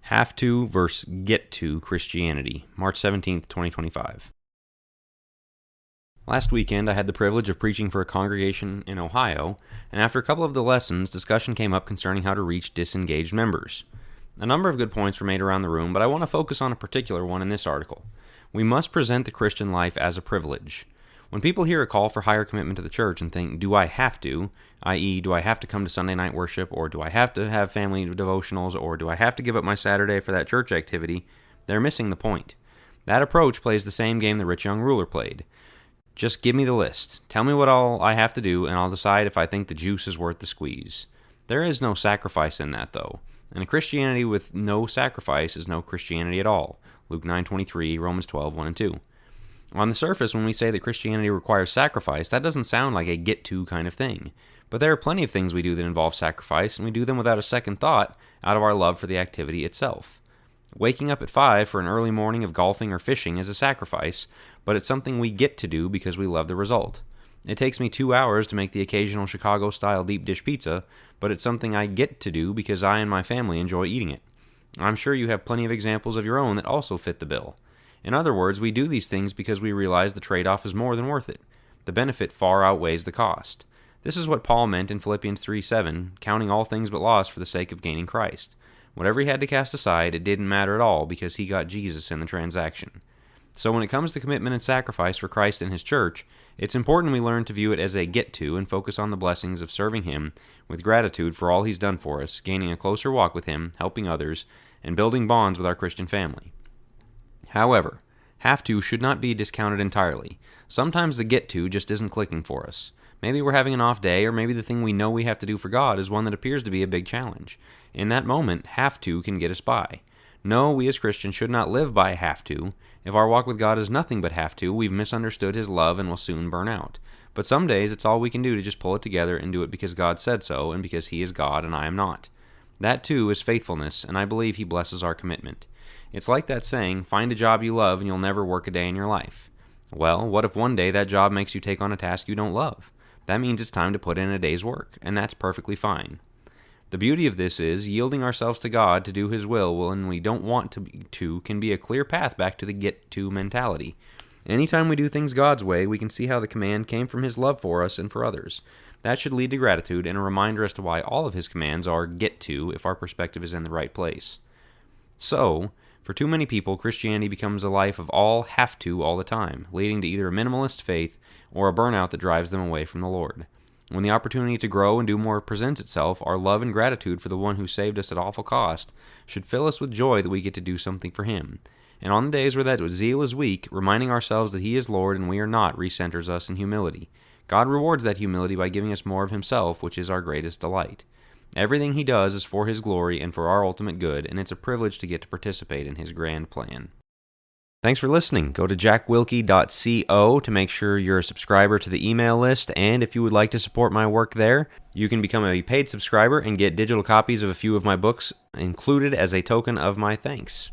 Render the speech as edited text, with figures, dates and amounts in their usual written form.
Have to versus get to Christianity, March 17th, 2025. Last weekend, I had the privilege of preaching for a congregation in Ohio, and after a couple of the lessons, discussion came up concerning how to reach disengaged members. A number of good points were made around the room, but I want to focus on a particular one in this article. We must present the Christian life as a privilege. When people hear a call for higher commitment to the church and think, do I have to, i.e., do I have to come to Sunday night worship, or do I have to have family devotionals, or do I have to give up my Saturday for that church activity, they're missing the point. That approach plays the same game the rich young ruler played. Just give me the list. Tell me what all I have to do, and I'll decide if I think the juice is worth the squeeze. There is no sacrifice in that, though. And a Christianity with no sacrifice is no Christianity at all. Luke 9:23, Romans 12:1 and 2. On the surface, when we say that Christianity requires sacrifice, that doesn't sound like a get-to kind of thing. But there are plenty of things we do that involve sacrifice, and we do them without a second thought out of our love for the activity itself. Waking up at 5 for an early morning of golfing or fishing is a sacrifice, but it's something we get to do because we love the result. It takes me 2 hours to make the occasional Chicago-style deep dish pizza, but it's something I get to do because I and my family enjoy eating it. I'm sure you have plenty of examples of your own that also fit the bill. In other words, we do these things because we realize the trade-off is more than worth it. The benefit far outweighs the cost. This is what Paul meant in Philippians 3:7, counting all things but loss for the sake of gaining Christ. Whatever he had to cast aside, it didn't matter at all because he got Jesus in the transaction. So when it comes to commitment and sacrifice for Christ and his church, it's important we learn to view it as a get-to and focus on the blessings of serving him with gratitude for all he's done for us, gaining a closer walk with him, helping others, and building bonds with our Christian family. However, have to should not be discounted entirely. Sometimes the get to just isn't clicking for us. Maybe we're having an off day, or maybe the thing we know we have to do for God is one that appears to be a big challenge. In that moment, have to can get us by. No, we as Christians should not live by have to. If our walk with God is nothing but have to, we've misunderstood his love and will soon burn out. But some days it's all we can do to just pull it together and do it because God said so, and because he is God and I am not. That too is faithfulness, and I believe he blesses our commitment. It's like that saying, find a job you love and you'll never work a day in your life. Well, what if one day that job makes you take on a task you don't love? That means it's time to put in a day's work, and that's perfectly fine. The beauty of this is, yielding ourselves to God to do his will when we don't want to can be a clear path back to the get-to mentality. Anytime we do things God's way, we can see how the command came from his love for us and for others. That should lead to gratitude and a reminder as to why all of his commands are get-to if our perspective is in the right place. So, for too many people, Christianity becomes a life of all have to all the time, leading to either a minimalist faith or a burnout that drives them away from the Lord. When the opportunity to grow and do more presents itself, our love and gratitude for the one who saved us at awful cost should fill us with joy that we get to do something for him. And on the days where that zeal is weak, reminding ourselves that he is Lord and we are not recenters us in humility. God rewards that humility by giving us more of himself, which is our greatest delight. Everything he does is for his glory and for our ultimate good, and it's a privilege to get to participate in his grand plan. Thanks for listening. Go to jackwilkie.co to make sure you're a subscriber to the email list, and if you would like to support my work there, you can become a paid subscriber and get digital copies of a few of my books included as a token of my thanks.